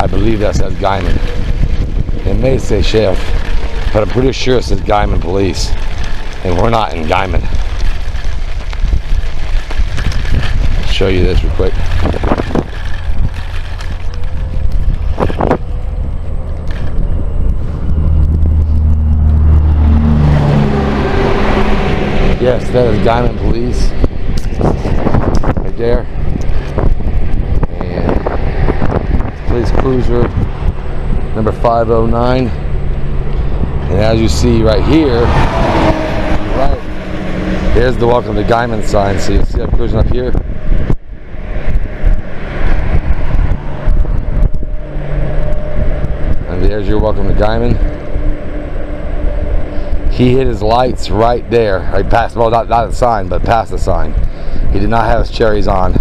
believe that says Guymon. It may say Sheriff, but I'm pretty sure it says Guymon Police. And we're not in Guymon. I'll show you this real quick. Yes, that is Guymon Police. Right there. And police cruiser number 509. And as you see right here, right, there's the welcome to Guymon sign. So you see I'm cruising up here. And there's your welcome to Guymon. He hit his lights right there, right past, well, not the sign, but past the sign. He did not have his cherries on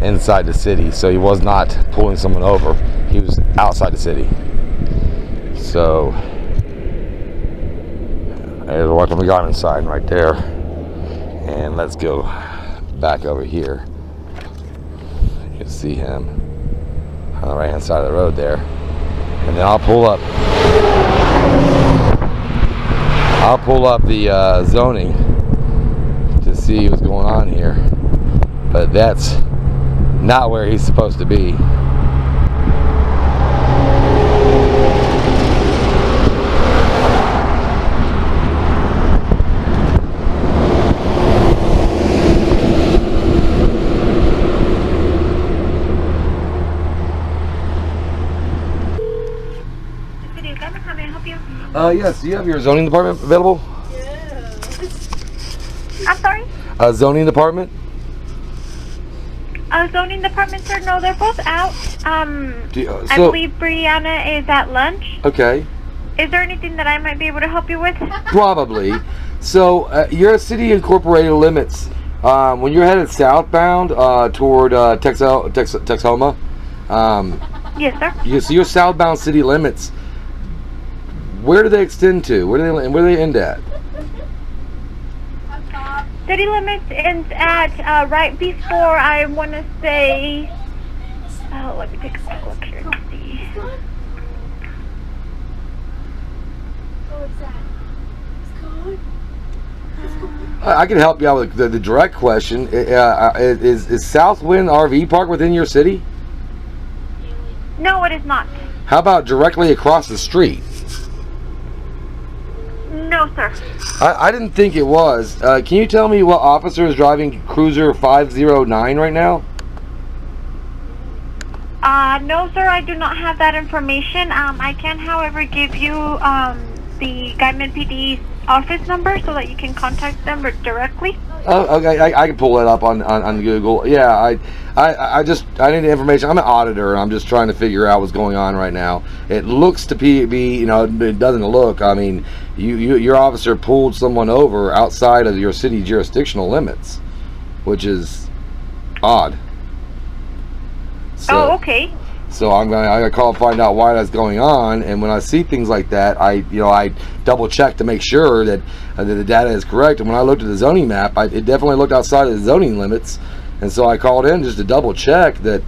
inside the city, so he was not pulling someone over. He was outside the city. So, there's a welcome to Guymon sign right there. And let's go back over here. You can see him on the right hand side of the road there. And then I'll pull up the zoning to see what's going on here, but that's not where he's supposed to be. Yes, do you have your zoning department available? I'm sorry? Zoning department? Zoning department, sir? No, they're both out. I believe Brianna is at lunch. Okay. Is there anything that I might be able to help you with? Probably. So, you're City Incorporated Limits. When you're headed southbound toward Texoma, yes, sir. So you're southbound City Limits. Where do they extend to? Where do they end at? City Limits ends at right before, I want to say, oh, let me take a quick look here and see. I can help you out with the direct question. Is Southwind RV Park within your city? No, it is not. How about directly across the street? No, sir. I didn't think it was. Can you tell me what officer is driving Cruiser 509 right now? No, sir, I do not have that information. I can, however, give you the Guymon PD office number so that you can contact them directly. Oh, okay, I can pull that up on Google. Yeah, I need the information. I'm an auditor, and I'm just trying to figure out what's going on right now. It looks to be, you know, it doesn't look. I mean, your officer pulled someone over outside of your city jurisdictional limits, which is odd. So, oh, okay. So I gotta call and find out why that's going on. And when I see things like that, I double check to make sure that the data is correct. And when I looked at the zoning map, it definitely looked outside of the zoning limits. And so I called in just to double check that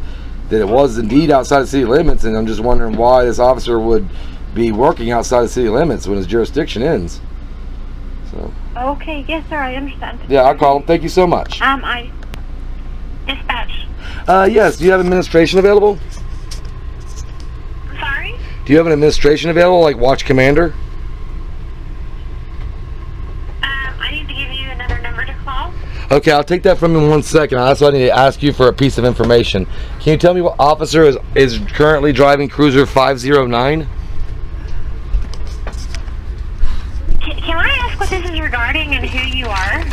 it was indeed outside of city limits. And I'm just wondering why this officer would be working outside of city limits when his jurisdiction ends. So. Okay, yes, sir, I understand. Yeah, I'll call him. Thank you so much. I dispatch. Yes. Do you have administration available? Sorry? Do you have an administration available, like Watch Commander? I need to give you another number to call. Okay, I'll take that from you in 1 second. I also need to ask you for a piece of information. Can you tell me what officer is currently driving Cruiser 509? Can I ask what this is regarding and who you are?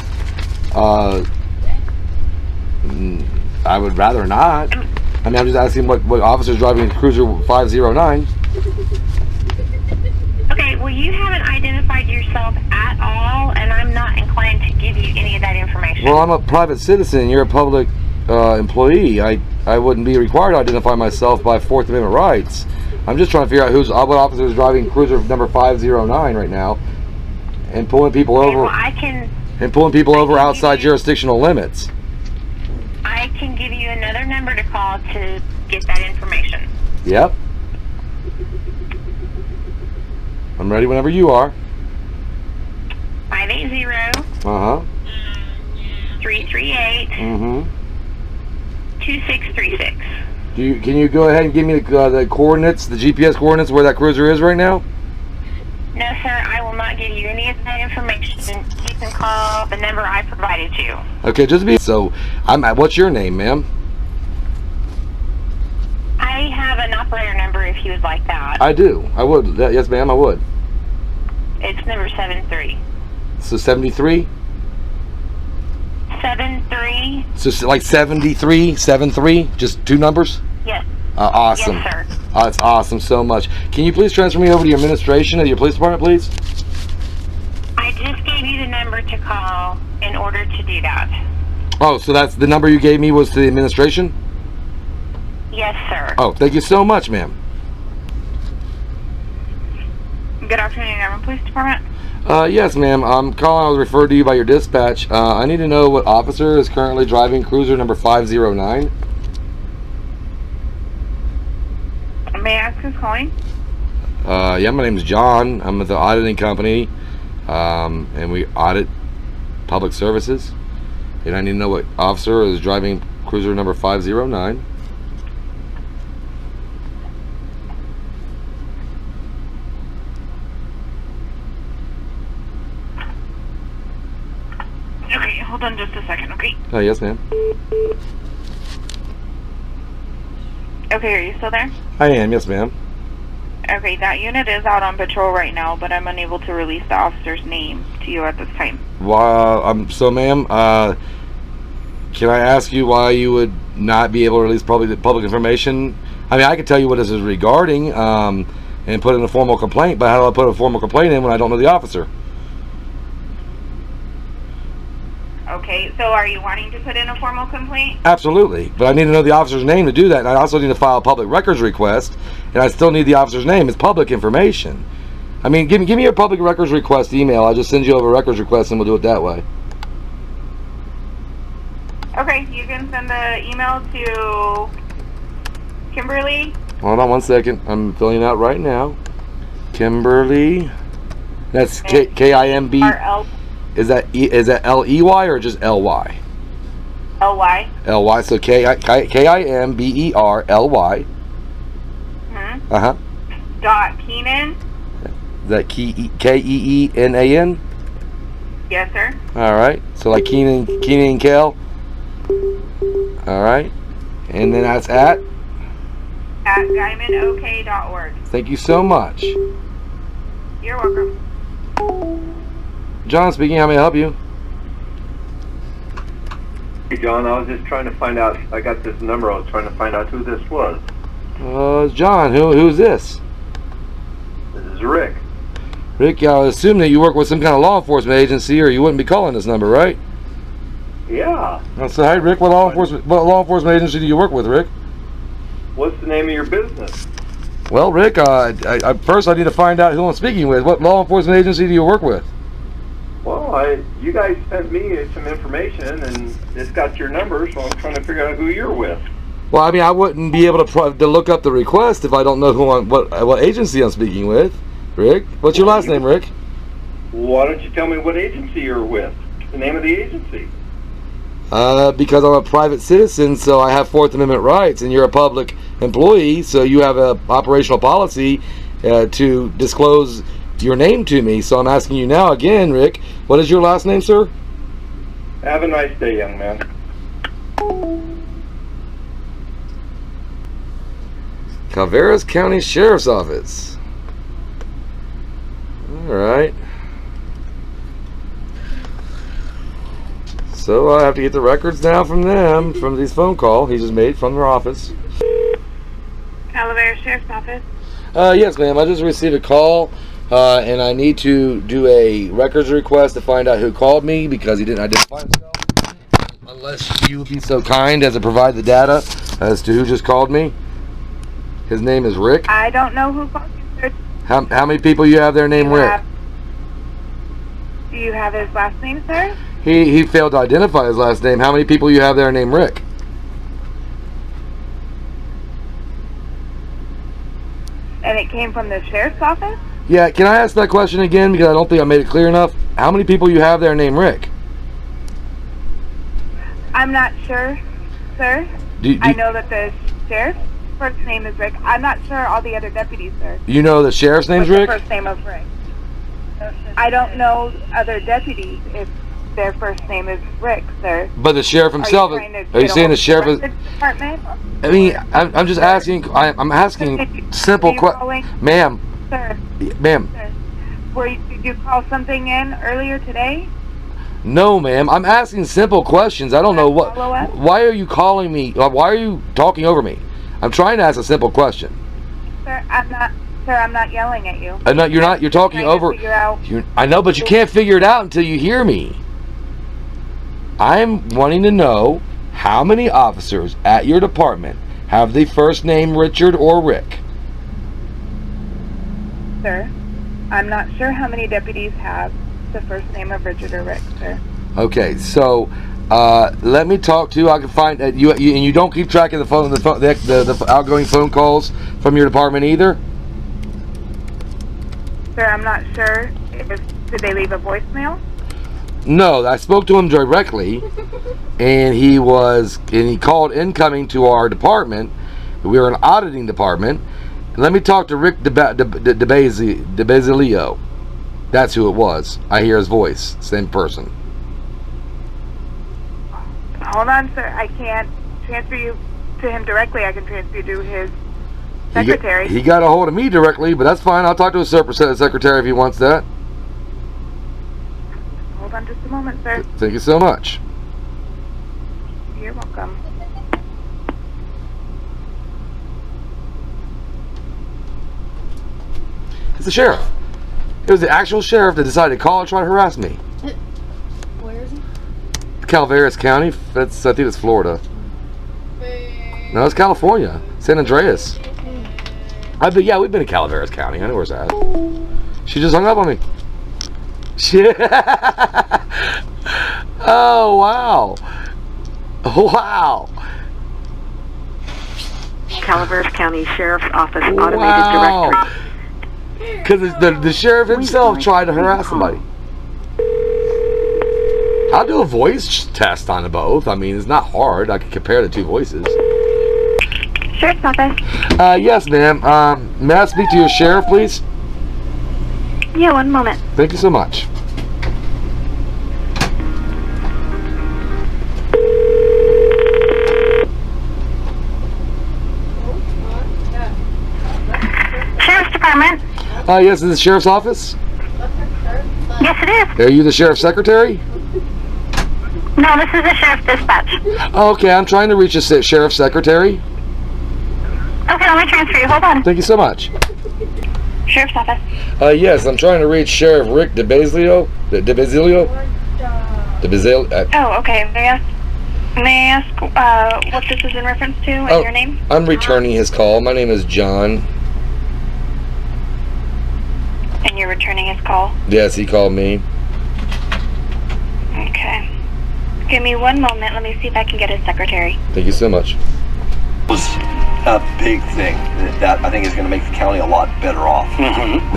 I would rather not. I mean, I'm just asking what officer is driving Cruiser 509. Okay, well, you haven't identified yourself at all, and I'm not inclined to give you any of that information. Well, I'm a private citizen. You're a public employee. I wouldn't be required to identify myself by Fourth Amendment rights. I'm just trying to figure out what officer is driving Cruiser number 509 right now, and pulling people over. Well, outside jurisdictional limits. I can give you another number to call to get that information. Yep. I'm ready whenever you are. 580. Uh-huh. 338. Mm-hmm. 2636. Can you go ahead and give me the coordinates, the GPS coordinates where that cruiser is right now? No, sir, I will not give you any of that information. You can call the number I provided you. Okay, just be so. What's your name, ma'am? I have an operator number if you would like that. I do. I would. Yes, ma'am. I would. It's number 73. So 73. 73. So like 73, 73, just two numbers? Yes. Awesome. Yes, sir. That's awesome so much. Can you please transfer me over to your administration of your police department, please? I just gave you the number to call in order to do that. Oh, so that's the number you gave me was to the administration? Yes, sir. Oh, thank you so much, ma'am. Good afternoon, Guymon Police Department. Yes, ma'am. I'm calling. I was referred to you by your dispatch. I need to know what officer is currently driving cruiser number 509. May I ask who's calling? Yeah, my name's John. I'm with the auditing company, and we audit public services. And I need to know what officer is driving cruiser number 509. Okay, hold on just a second, okay? Yes, ma'am. Okay, are you still there? I am. Yes, ma'am. Okay, that unit is out on patrol right now, but I'm unable to release the officer's name to you at this time. So, ma'am, can I ask you why you would not be able to release public information? I mean, I can tell you what this is regarding, and put in a formal complaint, but how do I put a formal complaint in when I don't know the officer? Okay, so are you wanting to put in a formal complaint? Absolutely, but I need to know the officer's name to do that, and I also need to file a public records request, and I still need the officer's name. It's public information. I mean, give me your public records request email. I'll just send you over a records request, and we'll do it that way. Okay, you can send the email to Kimberly. Hold on one second. I'm filling it out right now. Kimberly. That's K-I-M-B. R-L. Is that L-E-Y or just L-Y? L-Y. L-Y, so K-I-M-B-E-R-L-Y. Mm-hmm. Uh-huh. Dot Keenan. Is that K-E-E-N-A-N? Yes, sir. All right. So like Keenan and Kel. All right. And then that's at GuymonOK.org. Thank you so much. You're welcome. John speaking. How may I help you? Hey John, I was just trying to find out. I got this number. I was trying to find out who this was. John. Who's this? This is Rick. Rick, I assume that you work with some kind of law enforcement agency, or you wouldn't be calling this number, right? Yeah. So, hey, Rick, what law enforcement agency do you work with, Rick? What's the name of your business? Well, Rick, first I need to find out who I'm speaking with. What law enforcement agency do you work with? Well, you guys sent me some information, and it's got your number, so I'm trying to figure out who you're with. Well, I mean, I wouldn't be able to look up the request if I don't know what agency I'm speaking with. Rick, what's your last name, Rick? Why don't you tell me what agency you're with? The name of the agency. Because I'm a private citizen, so I have Fourth Amendment rights, and you're a public employee, so you have a operational policy to disclose your name to me. So I'm asking you now again, Rick, what is your last name, sir? Have a nice day, young man. Calaveras County Sheriff's Office. Alright. So I have to get the records now from them, from these phone call he just made from their office. Calaveras Sheriff's Office. Yes, ma'am. I just received a call, and I need to do a records request to find out who called me because he didn't identify himself. Unless you would be so kind as to provide the data as to who just called me. His name is Rick. I don't know who called you, sir. How many people you have their name Rick? Do you have his last name, sir? He failed to identify his last name. How many people you have their name Rick? And it came from the sheriff's office? Yeah, can I ask that question again, because I don't think I made it clear enough? How many people you have there named Rick? I'm not sure, sir. I know that the sheriff's first name is Rick. I'm not sure all the other deputies, sir. You know the sheriff's name's What's Rick? the first name of Rick? I don't know other deputies if their first name is Rick, sir. But the sheriff himself, are you saying the sheriff is... Department? I mean, I'm just asking, I'm asking simple questions. Ma'am. Sir. Ma'am. Did you call something in earlier today? No, ma'am. I'm asking simple questions. I don't know what... Why are you calling me? Why are you talking over me? I'm trying to ask a simple question. Sir, I'm not yelling at you. No, you're not. You're talking over... I know, but you can't figure it out until you hear me. I'm wanting to know how many officers at your department have the first name Richard or Rick. Sir, I'm not sure how many deputies have the first name of Richard or Rick, sir. Okay, so let me talk to you. I can find you, and you don't keep track of the outgoing phone calls from your department either. Sir, I'm not sure. Did they leave a voicemail? No, I spoke to him directly, and he called incoming to our department. We were an auditing department. Let me talk to Rick DiBasilio. That's who it was. I hear his voice. Same person. Hold on, sir. I can't transfer you to him directly. I can transfer you to his secretary. He got a hold of me directly, but that's fine. I'll talk to his secretary if he wants that. Hold on just a moment, sir. Thank you so much. You're welcome. It's the sheriff. It was the actual sheriff that decided to call and try to harass me. Where is he? Calaveras County. I think it's Florida. No, it's California. San Andreas. Yeah, we've been in Calaveras County. I know where it's at. She just hung up on me. Shit. Oh, wow. Wow. Calaveras County Sheriff's Office Automated Directory. Because the sheriff himself tried to harass somebody. I'll do a voice test on both. I mean, it's not hard. I can compare the two voices. Sheriff's office. Yes, ma'am. May I speak to your sheriff, please? Yeah, one moment. Thank you so much. Sheriff's Department. Yes, is this the sheriff's office? Yes, it is. Are you the sheriff's secretary? No, this is the sheriff's dispatch. Okay, I'm trying to reach the sheriff's secretary. Okay, let me transfer you. Hold on. Thank you so much. Sheriff's office. Yes, I'm trying to reach Sheriff Rick DiBasilio. DiBasilio? Oh, okay. May I ask what this is in reference to and your name? I'm returning his call. My name is John. And you're returning his call? Yes, he called me. Okay. Give me one moment. Let me see if I can get his secretary. Thank you so much. Was a big thing that I think is going to make the county a lot better off. We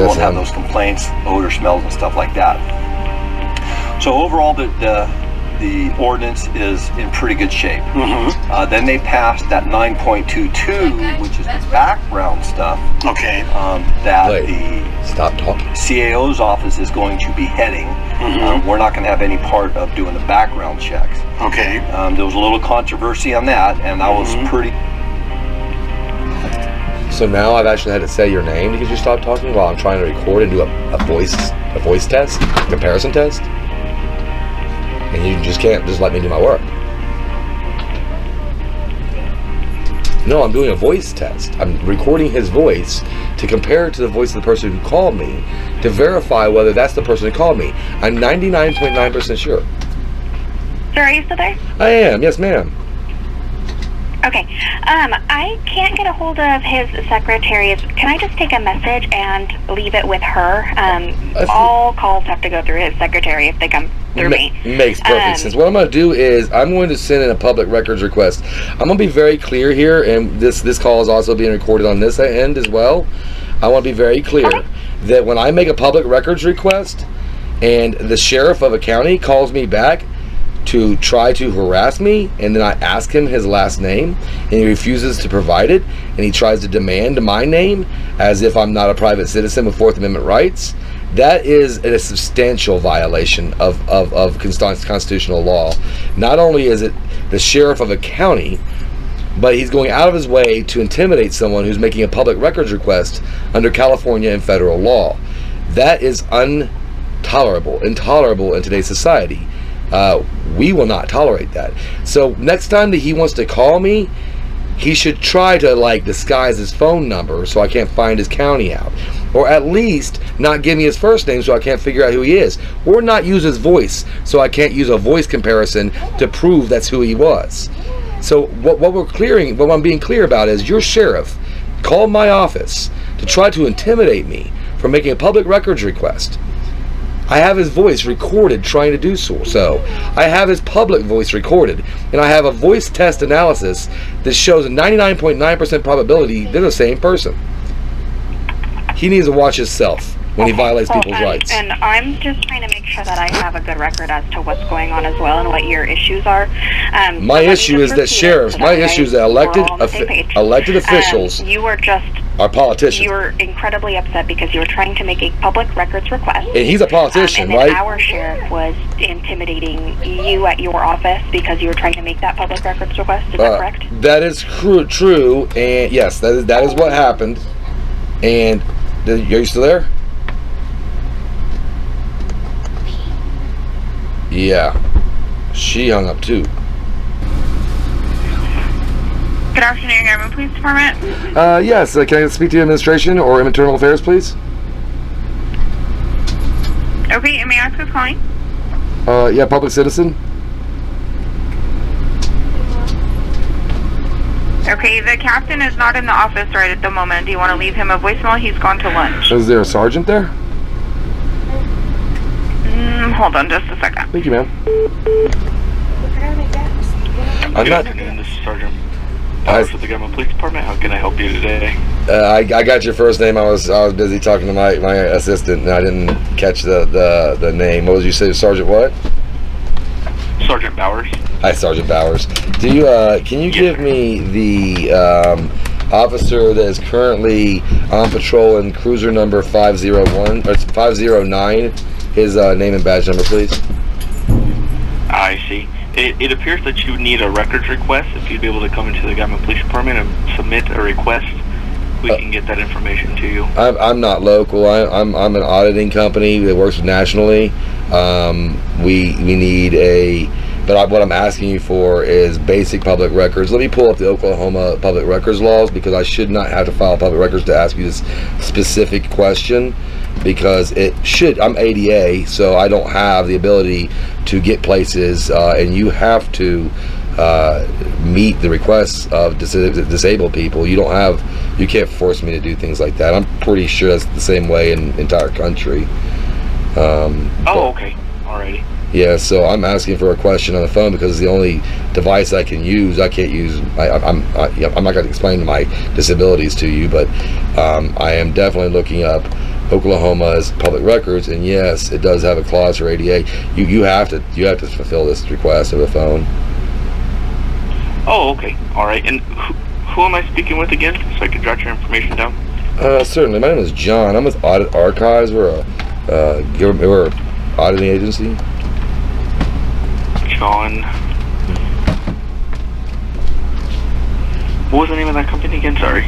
won't have those complaints, odor, smells, and stuff like that. So overall, the ordinance is in pretty good shape. Then they passed that 9.22, which is the background stuff. Okay. That Stop talking. CAO's office is going to be heading. We're not going to have any part of doing the background checks. Okay. There was a little controversy on that, and I was pretty. So now I've actually had to say your name because you stopped talking while I'm trying to record and do a voice test, comparison test. And you just can't just let me do my work. No, I'm doing a voice test. I'm recording his voice to compare it to the voice of the person who called me to verify whether that's the person who called me. I'm 99.9% sure. Sir, are you still there? I am, yes ma'am. Okay. I can't get a hold of his secretary. Can I just take a message and leave it with her? All calls have to go through his secretary if they come through me. Makes perfect sense. What I'm going to do is I'm going to send in a public records request. I'm going to be very clear here, and this call is also being recorded on this end as well. I want to be very clear that when I make a public records request and the sheriff of a county calls me back to try to harass me, and then I ask him his last name and he refuses to provide it, and he tries to demand my name as if I'm not a private citizen with Fourth Amendment rights, that is a substantial violation of constitutional law. Not only is it the sheriff of a county, but he's going out of his way to intimidate someone who's making a public records request under California and federal law. That is intolerable in today's society. We will not tolerate that. So next time that he wants to call me, he should try to like disguise his phone number so I can't find his county out, or at least not give me his first name so I can't figure out who he is, or not use his voice so I can't use a voice comparison to prove that's who he was. So what I'm being clear about is your sheriff called my office to try to intimidate me for making a public records request. I have his voice recorded trying to do so. I have his public voice recorded, and I have a voice test analysis that shows a 99.9% probability they're the same person. He needs to watch himself when he violates people's rights. And I'm just trying to make sure that I have a good record as to what's going on as well and what your issues are. My issue is that sheriffs, my issue is that elected officials are politicians. You were incredibly upset because you were trying to make a public records request. And he's a politician, and right? Our sheriff was intimidating you at your office because you were trying to make that public records request. Is that correct? That is true, and yes, that is what happened. And are you still there? Yeah, she hung up too. Good afternoon, Guymon Police Department. Yes, can I speak to the administration or internal affairs, please? Okay, and may I ask who's calling? Yeah, public citizen. Okay, the captain is not in the office right at the moment. Do you want to leave him a voicemail? He's gone to lunch. Is there a sergeant there? Hold on just a second. Thank you, ma'am. Good afternoon, this is Sergeant Powers with the Guymon Police Department. How can I help you today? I got your first name. I was busy talking to my assistant, and I didn't catch the name. What was you say, Sergeant what? Sergeant Bowers. Hi, Sergeant Bowers. Do you can you give me the officer that is currently on patrol in cruiser number 501 or 509? His name and badge number, please. I see. It appears that you need a records request. If you'd be able to come into the Guymon Police Department and submit a request, we can get that information to you. I'm not local. I'm an auditing company that works nationally. We need a. But what I'm asking you for is basic public records. Let me pull up the Oklahoma public records laws, because I should not have to file public records to ask you this specific question, because I'm ADA, so I don't have the ability to get places, and you have to meet the requests of disabled people. You can't force me to do things like that. I'm pretty sure that's the same way in the entire country. Okay. Alrighty. Yeah, so I'm asking for a question on the phone because it's the only device I can use. I can't use. I'm not going to explain my disabilities to you, but I am definitely looking up Oklahoma's public records, and yes, it does have a clause for ADA. You have to fulfill this request over the phone. Oh, okay. All right. And who am I speaking with again, so I can jot your information down? Certainly. My name is John. I'm with Audit Archives. We're an auditing agency. John. What was the name of that company again? Sorry.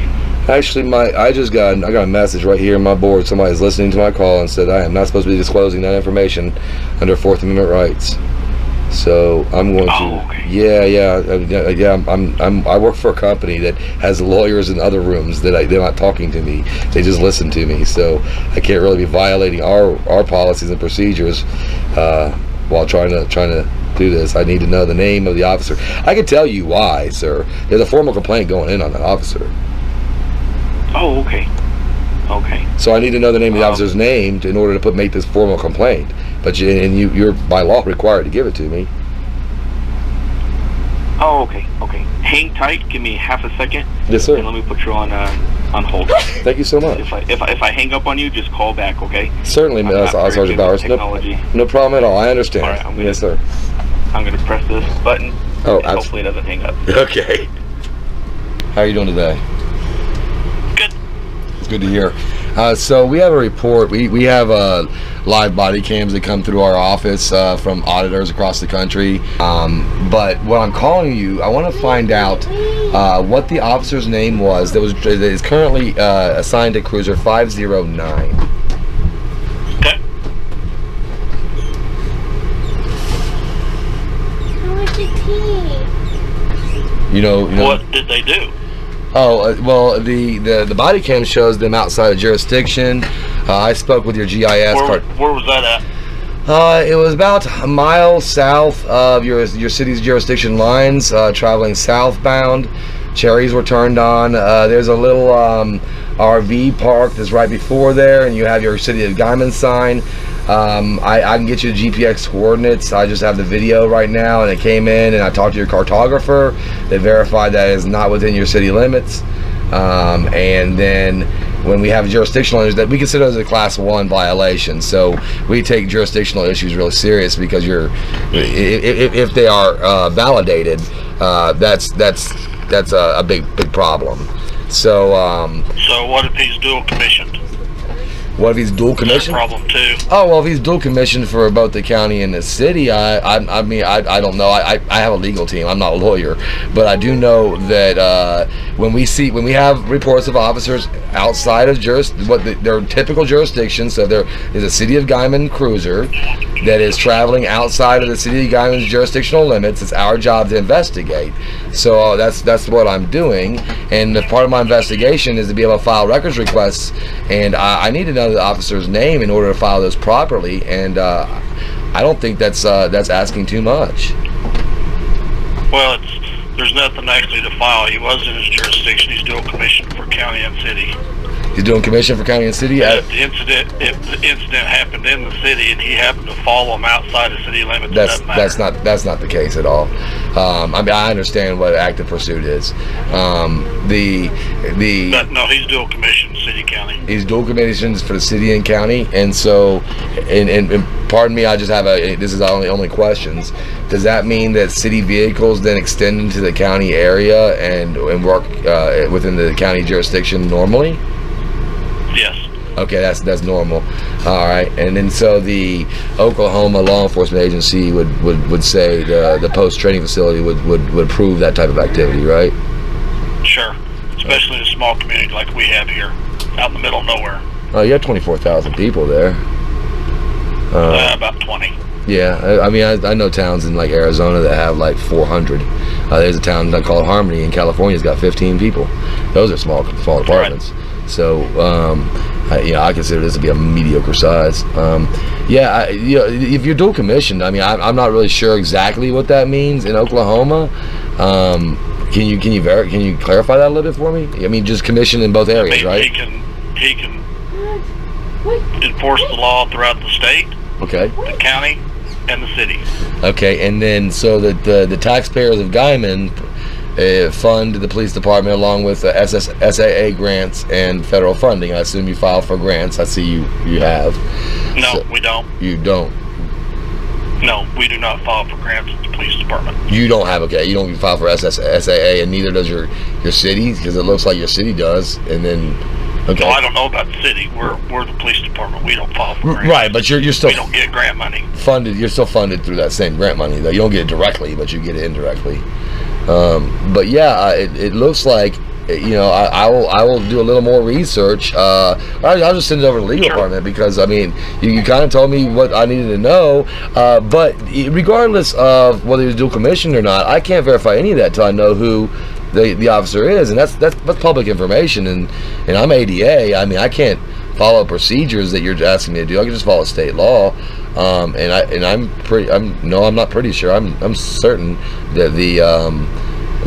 Actually, I got a message right here on my board. Somebody's listening to my call and said I am not supposed to be disclosing that information under Fourth Amendment rights. So I'm going to. Okay. Yeah. I work for a company that has lawyers in other rooms they're not talking to me. They just listen to me. So I can't really be violating our policies and procedures while trying to do this. I need to know the name of the officer. I can tell you why, sir. There's a formal complaint going in on that officer. Oh, okay. Okay. So I need to know the name of the officer's name in order to make this formal complaint. But you're by law required to give it to me. Oh, okay. Okay. Hang tight. Give me half a second. Yes, sir. And let me put you on on hold. Thank you so much. If I hang up on you, just call back, okay? Certainly, Sergeant Bowers. No problem at all. I understand. All right, yes, sir. I'm going to press this button. Oh, and hopefully it doesn't hang up. Okay. How are you doing today? Good. It's good to hear. So we have a report. We have live body cams that come through our office from auditors across the country. But what I'm calling you, I want to find out what the officer's name was that is currently assigned to Cruiser 509. Okay. You know. What did they do? Oh, well, the body cam shows them outside of jurisdiction. I spoke with your GIS. Where was that at? It was about a mile south of your city's jurisdiction lines, traveling southbound. Cherries were turned on. There's a little RV park that's right before there, and you have your City of Guymon sign. I can get you the GPX coordinates. I just have the video right now, and it came in, and I talked to your cartographer. They verified that it is not within your city limits. And then when we have jurisdictional issues, that we consider as a class 1 violation. So we take jurisdictional issues really serious because if they are validated, that's a big problem. So what if he's dual commissioned? What if he's dual commissioned? That's a problem too. Oh, well, if he's dual commissioned for both the county and the city, I mean, I don't know. I have a legal team. I'm not a lawyer, but I do know that when we have reports of officers outside of their typical jurisdiction, so there is a City of Guymon cruiser that is traveling outside of the City of Guymon's jurisdictional limits. It's our job to investigate. So that's what I'm doing, and part of my investigation is to be able to file records requests, and I need to know the officer's name in order to file those properly, and I don't think that's asking too much. Well, there's nothing actually to file. He was in his jurisdiction. He's dual commissioned for county and city. He's doing commission for county and city? If the incident happened in the city and he happened to follow him outside of city limits, that's not the case at all. I mean, I understand what active pursuit is. No, he's dual commissioned city county. He's dual commissioned for the city and county, and so, and pardon me, I just have this is only questions. Does that mean that city vehicles then extend into the county area and work within the county jurisdiction normally? Yes. Okay, that's normal. All right, and then so the Oklahoma law enforcement agency would say the post training facility would approve that type of activity, right? Sure, especially in a small community like we have here, out in the middle of nowhere. Oh, you have 24,000 people there. About 20. Yeah, I mean, I know towns in like Arizona that have like 400. There's a town called Harmony in California that's got 15 people. Those are small apartments. Right. So, I consider this to be a mediocre size. If you're dual commissioned, I mean, I'm not really sure exactly what that means in Oklahoma. Can you clarify that a little bit for me? I mean, just commissioned in both areas, right? He can enforce the law throughout the state, okay, the county, and the city. Okay, and then so that the taxpayers of Guymon fund the police department along with SAA grants and federal funding. I assume you file for grants. I see you have. No, so, we don't. You don't? No, we do not file for grants at the police department. You don't have, okay, you don't file for SAA, and neither does your city, because it looks like your city does, and then, okay. No, I don't know about the city. We're the police department. We don't file for grants. Right, but you're still... We don't get grant money. You're still funded through that same grant money, though. You don't get it directly, but you get it indirectly. But yeah, it looks like, I will do a little more research. I'll just send it over to the legal department, because I mean, you kind of told me what I needed to know. But regardless of whether he was dual commissioned or not, I can't verify any of that until I know who the officer is, and that's public information. And I'm ADA. I mean, I can't follow procedures that you're asking me to do. I can just follow state law. I'm not pretty sure. I'm certain that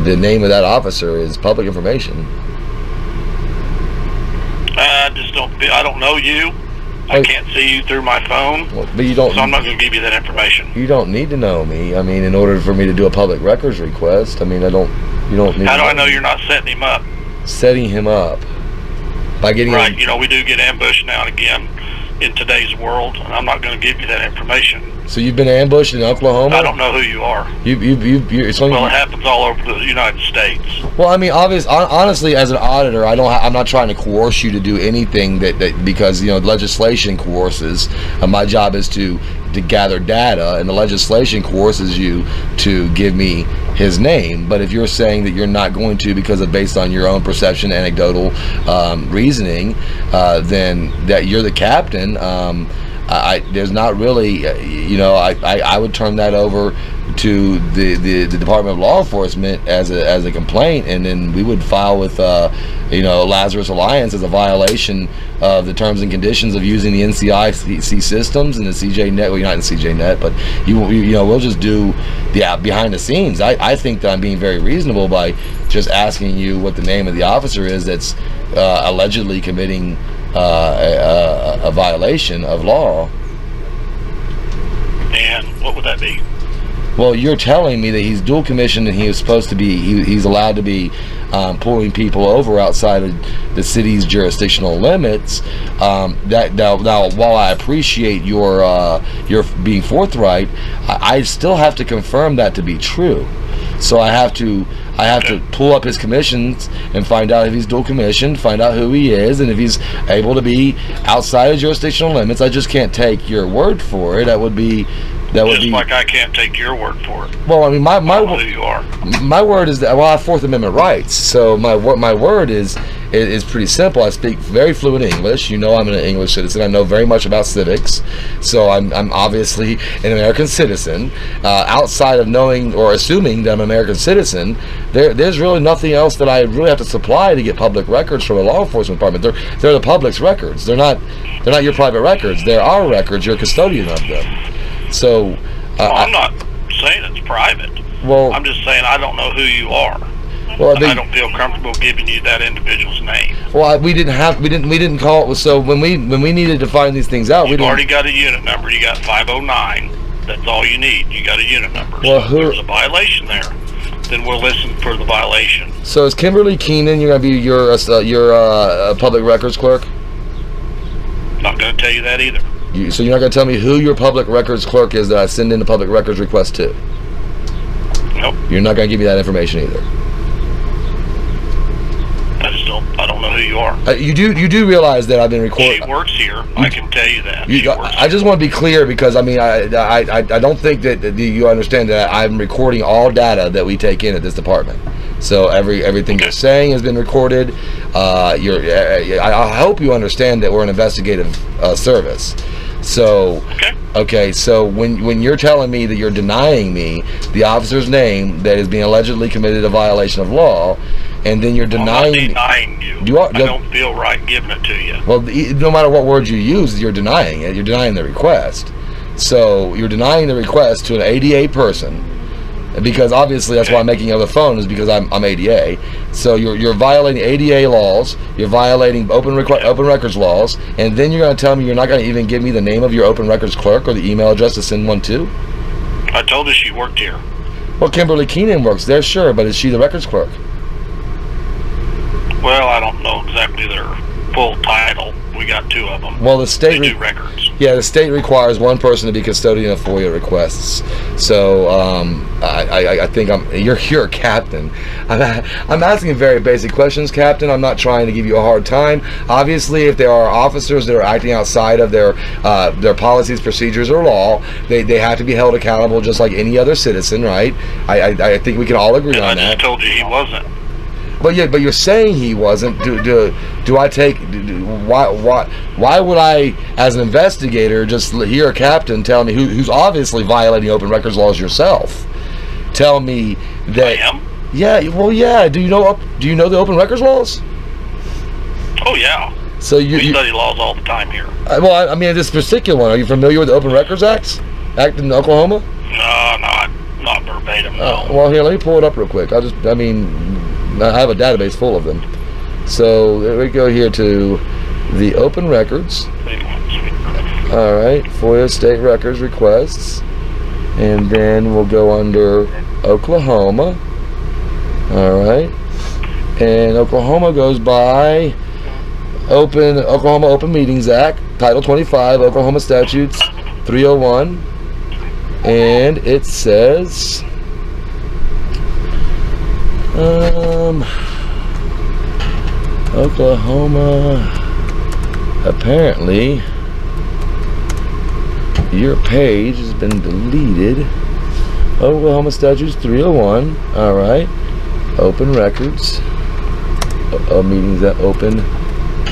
the name of that officer is public information. I don't know you. I can't see you through my phone. Well, but you don't. So I'm not going to give you that information. You don't need to know me. I mean, in order for me to do a public records request, I mean, you don't need. How do I know you're not setting him up? Setting him up. by getting right. You know, we do get ambushed now and again in today's world, and I'm not going to give you that information. So you've been ambushed in Oklahoma? I don't know who you are. Well, it happens all over the United States. Well, I mean, honestly, as an auditor, I'm not trying to coerce you to do anything that because, you know, legislation coerces. My job is to gather data, and the legislation coerces you to give me his name. But if you're saying that you're not going to because of based on your own perception, anecdotal reasoning, then that you're the captain. There's not really, you know, I would turn that over to the Department of Law Enforcement as a complaint, and then we would file with you know, Lazarus Alliance as a violation of the terms and conditions of using the NCIC systems and the CJ Net. Well, you're not in CJ Net, but you know, we'll just do the behind the scenes. I think that I'm being very reasonable by just asking you what the name of the officer is that's allegedly committing a violation of law. And what would that be? Well, you're telling me that he's dual commissioned and he is supposed to be, he's allowed to be pulling people over outside of the city's jurisdictional limits. Now, while I appreciate your being forthright, I still have to confirm that to be true. So I have to pull up his commissions and find out if he's dual commissioned, find out who he is, and if he's able to be outside of jurisdictional limits. I just can't take your word for it. That would be like I can't take your word for it. Well, I mean, I don't know who you are. My word is that, well, I have Fourth Amendment rights, so my word is pretty simple. I speak very fluent English. You know, I'm an English citizen. I know very much about civics, so I'm obviously an American citizen. Outside of knowing or assuming that I'm an American citizen, there's really nothing else that I really have to supply to get public records from a law enforcement department. They're the public's records. They're not your private records. They're our records. You're a custodian of them. So I'm not saying it's private. Well, I'm just saying I don't know who you are. Well, I don't feel comfortable giving you that individual's name. Well, we didn't call it. So when we needed to find these things out, You've already got a unit number. You got 509. That's all you need. You got a unit number. Well, so if there's a violation there, then we'll listen for the violation. So is Kimberly Keenan? You're gonna be your public records clerk? Not gonna tell you that either. So you're not going to tell me who your public records clerk is that I send in the public records request to? Nope. You're not going to give me that information either. I don't know who you are. You do realize that I've been recording. She works here. I can tell you that. I just want to be clear because I mean I don't think that you understand that I'm recording all data that we take in at this department. So everything you're saying has been recorded. I hope you understand that we're an investigative service. So okay. So when you're telling me that you're denying me the officer's name that is being allegedly committed a violation of law, and then you're denying. I'm not denying you. I don't feel right giving it to you. Well, no matter what words you use, you're denying it. You're denying the request. So you're denying the request to an ADA person, because obviously that's why I'm making it on the phone, is because I'm ADA. So you're violating ADA laws. You're violating open records laws, and then you're going to tell me you're not going to even give me the name of your open records clerk or the email address to send one to? I told her she worked here. Well, Kimberly Keenan works there, sure, but is she the records clerk? Well, I don't know exactly their full title. We got two of them. Well, the state do records. Yeah, the state requires one person to be custodian of FOIA requests. So I think you're a captain. I'm asking very basic questions, Captain. I'm not trying to give you a hard time. Obviously, if there are officers that are acting outside of their policies, procedures, or law, they have to be held accountable just like any other citizen, right? I think we can all agree on that. I just told you he wasn't. But you're saying he wasn't. Why would I, as an investigator, just hear a captain tell me who's obviously violating open records laws yourself? Tell me that. I am? Yeah. Well, yeah. Do you know the open records laws? Oh yeah. So we study laws all the time here. Well, I mean, this particular one. Are you familiar with the Open Records Act in Oklahoma? No, not verbatim. No. Well, here, let me pull it up real quick. I have a database full of them. So there we go here to the open records. All right, FOIA state records requests, and then we'll go under Oklahoma. All right, and Oklahoma goes by Oklahoma Open Meetings Act, Title 25, Oklahoma Statutes 301, and it says, Oklahoma, apparently, your page has been deleted. Oklahoma Statutes 301, alright, Open Records, Meetings Act, Open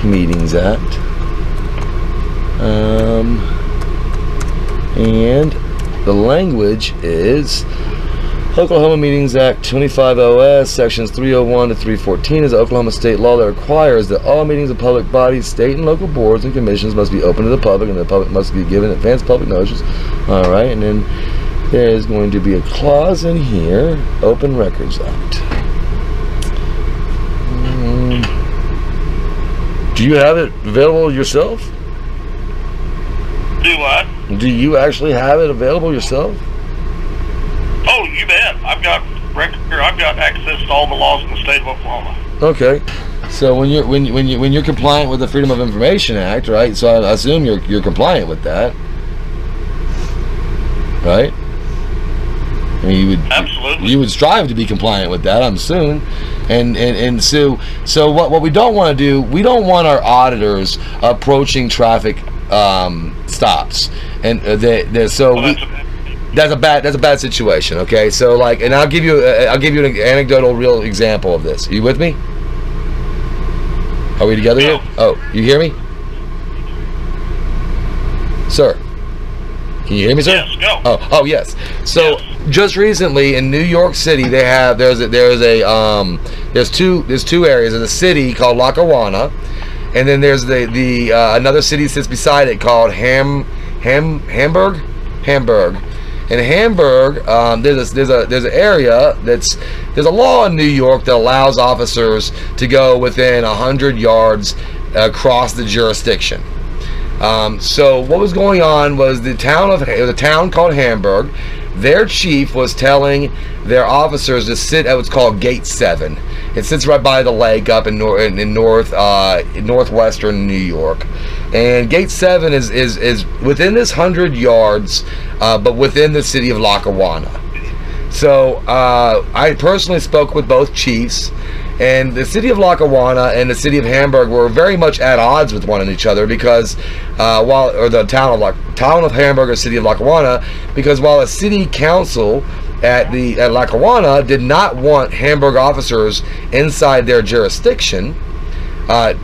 Meetings Act, and the language is Oklahoma Meetings Act 25 OS, sections 301 to 314 is the Oklahoma state law that requires that all meetings of public bodies, state and local boards and commissions must be open to the public, and the public must be given advance public notice. Alright, and then there is going to be a clause in here, Open Records Act. Do you have it available yourself? Do what? Do you actually have it available yourself? Oh, you bet. I've got access to all the laws in the state of Oklahoma. Okay. So when you're compliant with the Freedom of Information Act, right? So I assume you're compliant with that, right? I mean, absolutely. You would strive to be compliant with that, I'm assuming. And so what we don't want to do, we don't want our auditors approaching traffic stops, and that's a bad situation. Okay, so like, and I'll give you an anecdotal real example of this. Are you with me? Are we together here? Oh, you hear me, sir? Can you hear me, sir? Yes, go. Oh, yes. So just recently in New York City, there's two areas. There's a city called Lackawanna, and then there's the another city sits beside it called Hamburg. In Hamburg, there's an area there's a law in New York that allows officers to go within 100 yards across the jurisdiction. So what was going on was the town called Hamburg. Their chief was telling their officers to sit at what's called Gate 7. It sits right by the lake up in northwestern New York. And Gate 7 is within this 100 yards, but within the city of Lackawanna. So I personally spoke with both chiefs, and the city of Lackawanna and the city of Hamburg were very much at odds with one another because the town of Hamburg or city of Lackawanna, because while the city council at Lackawanna did not want Hamburg officers inside their jurisdiction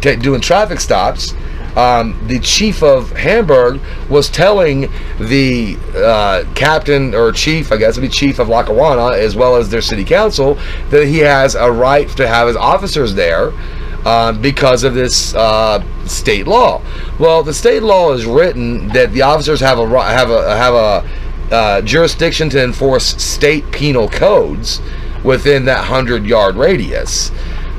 doing traffic stops, the chief of Hamburg was telling the captain or chief, I guess it'd be chief of Lackawanna, as well as their city council, that he has a right to have his officers there because of this state law. Well, the state law is written that the officers have a jurisdiction to enforce state penal codes within that 100-yard radius.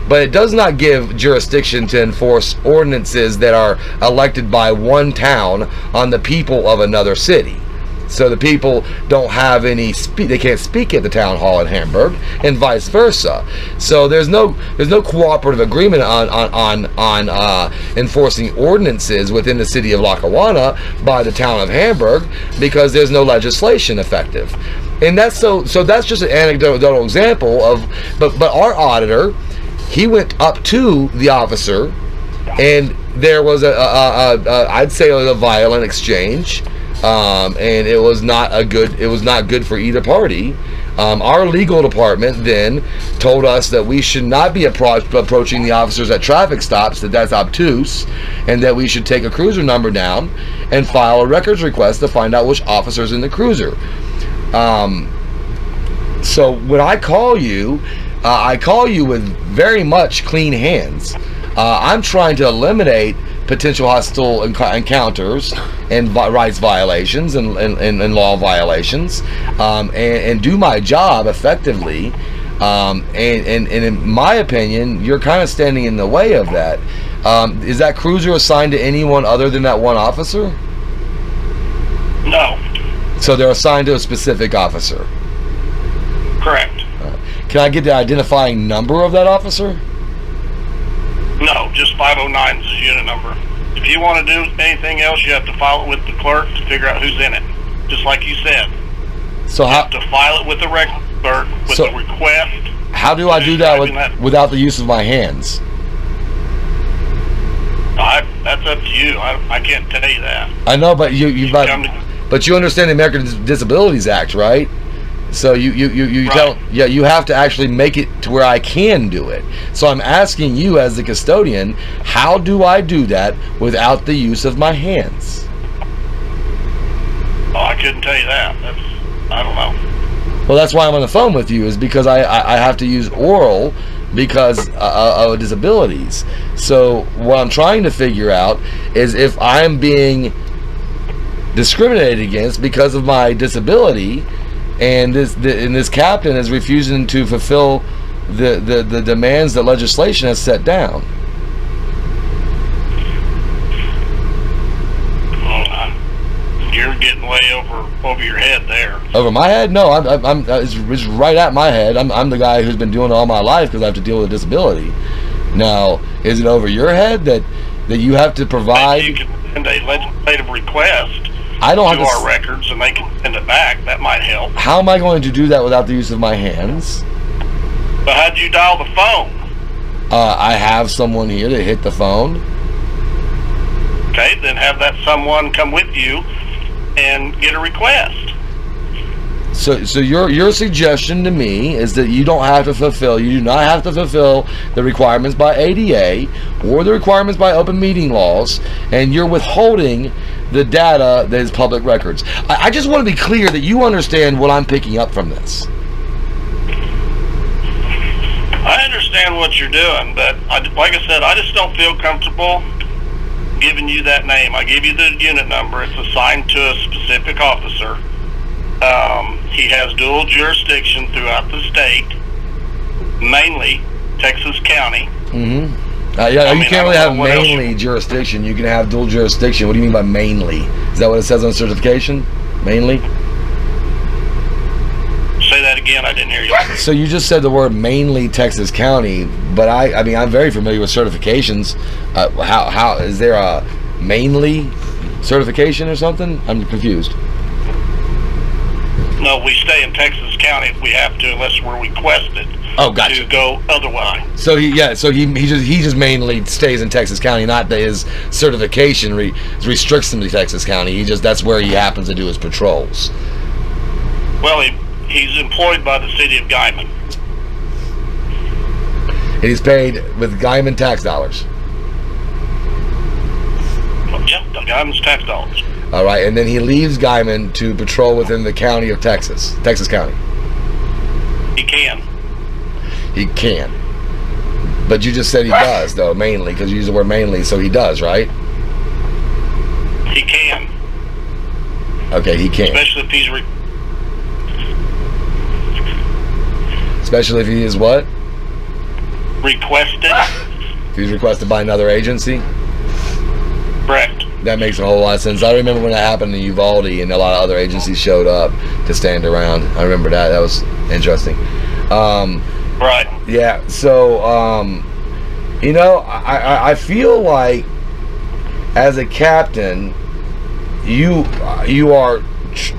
But it does not give jurisdiction to enforce ordinances that are elected by one town on the people of another city. So the people don't have they can't speak at the town hall in Hamburg, and vice versa. So there's no cooperative agreement on enforcing ordinances within the city of Lackawanna by the town of Hamburg because there's no legislation effective. And that's that's just an anecdotal example of but our auditor, he went up to the officer, and there was I'd say a violent exchange, and it was not good for either party. Our legal department then told us that we should not be approaching the officers at traffic stops, that's obtuse, and that we should take a cruiser number down and file a records request to find out which officer's in the cruiser. So when I call you with very much clean hands. I'm trying to eliminate potential hostile encounters and rights violations and law violations, and do my job effectively. And in my opinion, you're kind of standing in the way of that. Is that cruiser assigned to anyone other than that one officer? No. So they're assigned to a specific officer? Correct. Can I get the identifying number of that officer? No, just 509 is his unit number. If you want to do anything else, you have to file it with the clerk to figure out who's in it. Just like you said. So you have to file it with the record clerk with a request. How do I do that without the use of my hands? That's up to you. I can't tell you that. I know, but but you understand the American Disabilities Act, right? So you right. you have to actually make it to where I can do it. So I'm asking you as the custodian, how do I do that without the use of my hands? Oh, I couldn't tell you that. I don't know. Well, that's why I'm on the phone with you, is because I have to use oral because of disabilities. So what I'm trying to figure out is if I'm being discriminated against because of my disability, and this captain is refusing to fulfill the demands that legislation has set down. You're getting way over your head there. Over my head? No, it's right at my head. I'm the guy who's been doing it all my life because I have to deal with a disability. Now, is it over your head that you have to provide? Maybe you can send a legislative request to our records, and they can send it back. That might help. How am I going to do that without the use of my hands? But how'd you dial the phone? I have someone here to hit the phone. Okay, then have that someone come with you and get a request. So your suggestion to me is that you do not have to fulfill the requirements by ADA or the requirements by open meeting laws, and you're withholding the data that is public records. I just want to be clear that you understand what I'm picking up from this. I understand what you're doing, but like I said, I just don't feel comfortable giving you that name. I give you the unit number. It's assigned to a specific officer. He has dual jurisdiction throughout the state, mainly Texas County. Mm-hmm. You can't really have mainly jurisdiction. You can have dual jurisdiction. What do you mean by mainly? Is that what it says on certification? Mainly? Say that again. I didn't hear you. So you just said the word mainly Texas County, but I mean I'm very familiar with certifications. How is there a mainly certification or something? I'm confused. No, we stay in Texas County if we have to, unless we're requested. Oh, gotcha. To go otherwise. So he just mainly stays in Texas County, not that his certification restricts him to Texas County. That's where he happens to do his patrols. Well, he's employed by the city of Guymon. And he's paid with Guymon tax dollars. Yep, the Guymon's tax dollars. All right, and then he leaves Guymon to patrol within the county of Texas County. He can. He can. But you just said he does, though, mainly, because you use the word mainly, so he does, right? He can. Okay, he can. Especially if he's Especially if he is what? Requested. If he's requested by another agency? Correct. That makes a whole lot of sense. I remember when that happened in Uvalde and a lot of other agencies showed up to stand around. I remember that. That was interesting. Right. Yeah, so, I feel like as a captain, you are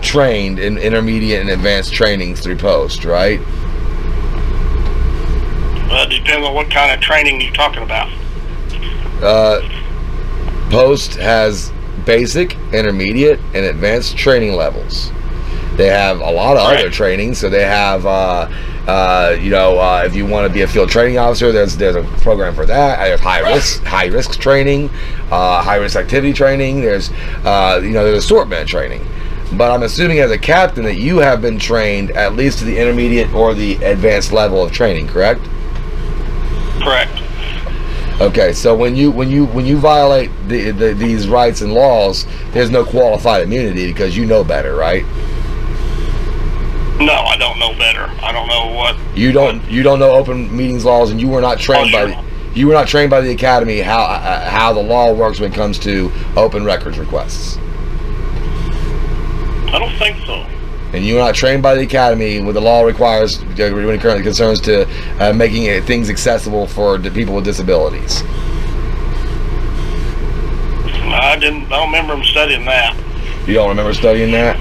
trained in intermediate and advanced trainings through post, right? Well, it depends on what kind of training you're talking about. Post has basic, intermediate, and advanced training levels. They have a lot of other training. So they have, if you want to be a field training officer, there's a program for that. There's high risk training, high risk activity training. There's assortment training. But I'm assuming as a captain that you have been trained at least to the intermediate or the advanced level of training, correct? Correct. Okay, so when you violate these rights and laws, there's no qualified immunity because you know better, right? No, I don't know better. I don't know what. You don't know open meetings laws, and you were not trained by the academy how the law works when it comes to open records requests. I don't think so. And you are not trained by the academy what the law requires when it currently concerns to making things accessible for the people with disabilities. I don't remember him studying that. You don't remember studying that?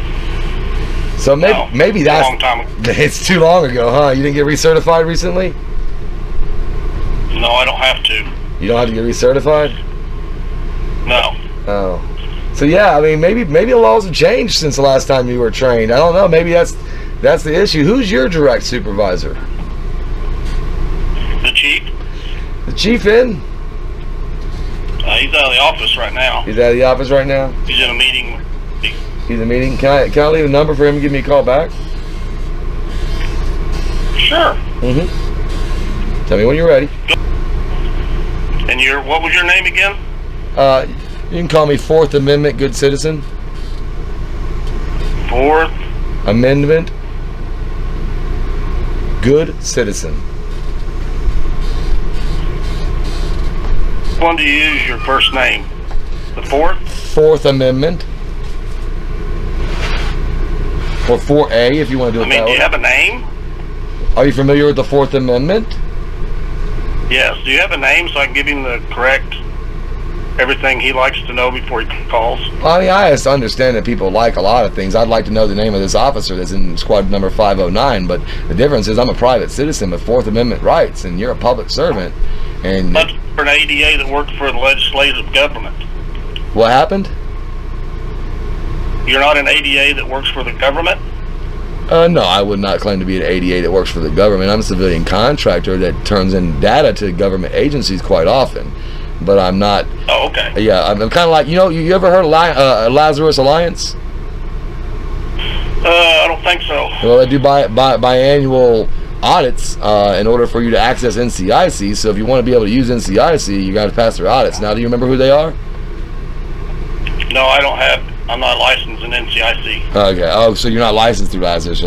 So maybe that's a long time ago. It's too long ago, huh? You didn't get recertified recently? No, I don't have to. You don't have to get recertified? No. Oh. So yeah, I mean, maybe the laws have changed since the last time you were trained. I don't know. Maybe that's the issue. Who's your direct supervisor? The chief. The chief in? He's out of the office right now. He's out of the office right now? He's in a meeting. He's in a meeting. Can I leave a number for him to give me a call back? Sure. Mm-hmm. Tell me when you're ready. And what was your name again? You can call me Fourth Amendment Good Citizen. Fourth Amendment Good Citizen. When do you use your first name? The fourth? Fourth Amendment. Or 4A if you want to do it that way. Do you have a name? Are you familiar with the Fourth Amendment? Yes. Do you have a name so I can give him the correct everything he likes to know before he calls? I mean, I understand that people like a lot of things. I'd like to know the name of this officer that's in squad number 509, but the difference is I'm a private citizen with Fourth Amendment rights, and you're a public servant. And that's for an ADA that worked for the legislative government. What happened? You're not an ADA that works for the government? No, I would not claim to be an ADA that works for the government. I'm a civilian contractor that turns in data to government agencies quite often. But I'm not. Oh, okay. Yeah, I'm kind of like, you ever heard of Lazarus Alliance? I don't think so. Well, they do biannual audits in order for you to access NCIC. So if you want to be able to use NCIC, you got to pass their audits. Now, do you remember who they are? No, I'm not licensed in NCIC. Okay. Oh, so you're not licensed through Lazarus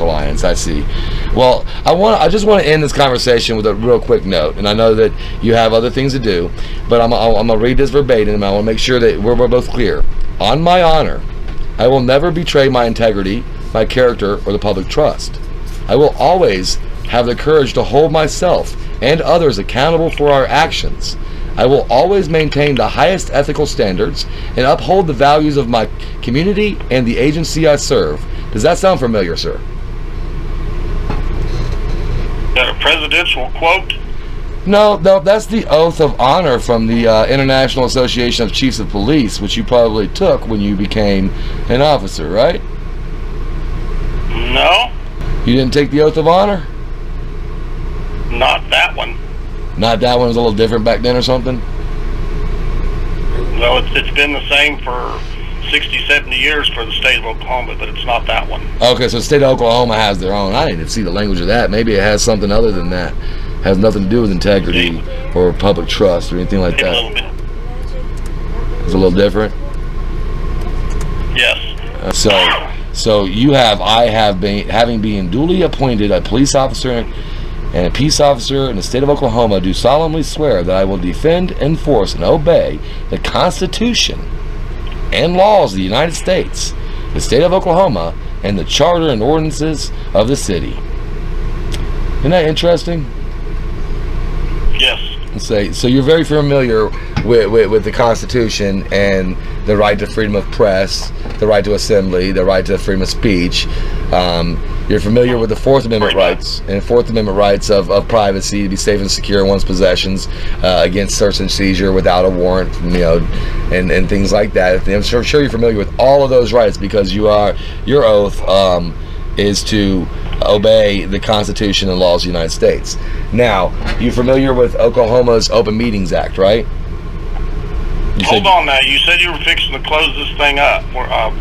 Alliance. I see. Well, I just want to end this conversation with a real quick note, and I know that you have other things to do, but I'm gonna read this verbatim, and I want to make sure that we're both clear. On my honor, I will never betray my integrity, my character, or the public trust. I will always have the courage to hold myself and others accountable for our actions. I will always maintain the highest ethical standards and uphold the values of my community and the agency I serve. Does that sound familiar, sir? Got a presidential quote? No, that's the oath of honor from the International Association of Chiefs of Police, which you probably took when you became an officer, right? No. You didn't take the oath of honor? Not that one. Not that one was a little different back then or something? No, it's been the same for 60, 70 years for the state of Oklahoma, but it's not that one. Okay, so the state of Oklahoma has their own. I didn't even see the language of that. Maybe it has something other than that. It has nothing to do with integrity or public trust or anything like that. A little bit. It's a little different? Yes. So you have, having been duly appointed a police officer and a peace officer in the state of Oklahoma, do solemnly swear that I will defend, enforce, and obey the Constitution and laws of the United States, the state of Oklahoma, and the charter and ordinances of the city. Isn't that interesting? Yes. So you're very familiar with the Constitution and the right to freedom of press, the right to assembly, the right to freedom of speech. You're familiar with the Fourth Amendment rights and Fourth Amendment rights of privacy, to be safe and secure in one's possessions against search and seizure without a warrant, and things like that. I'm sure you're familiar with all of those rights because your oath is to obey the Constitution and laws of the United States. Now, you're familiar with Oklahoma's Open Meetings Act, right? Hold on now. You said you were fixing to close this thing up.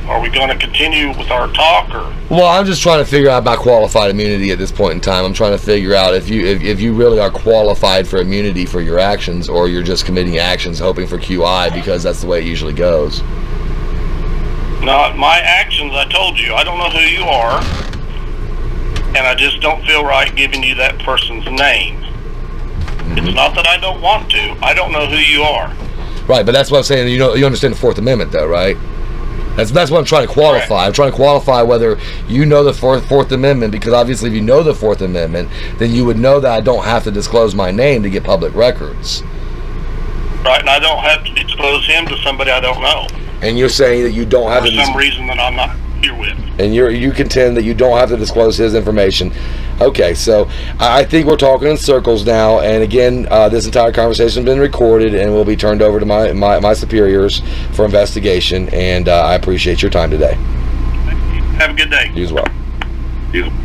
Are we going to continue with our talk, or? Well, I'm just trying to figure out about qualified immunity at this point in time. I'm trying to figure out if you really are qualified for immunity for your actions, or you're just committing actions hoping for QI because that's the way it usually goes. No, my actions, I told you, I don't know who you are, and I just don't feel right giving you that person's name. Mm-hmm. It's not that I don't want to. I don't know who you are. Right, but that's what I'm saying. You understand the Fourth Amendment, though, right? That's what I'm trying to qualify. Correct. I'm trying to qualify whether you know the Fourth Amendment, because obviously if you know the Fourth Amendment, then you would know that I don't have to disclose my name to get public records. Right, and I don't have to disclose him to somebody I don't know. And you're saying that you don't have for some reason that I'm not here with. And you contend that you don't have to disclose his information. Okay, so I think we're talking in circles now. And again, this entire conversation has been recorded and will be turned over to my superiors for investigation. And I appreciate your time today. Have a good day. You as well. You as well.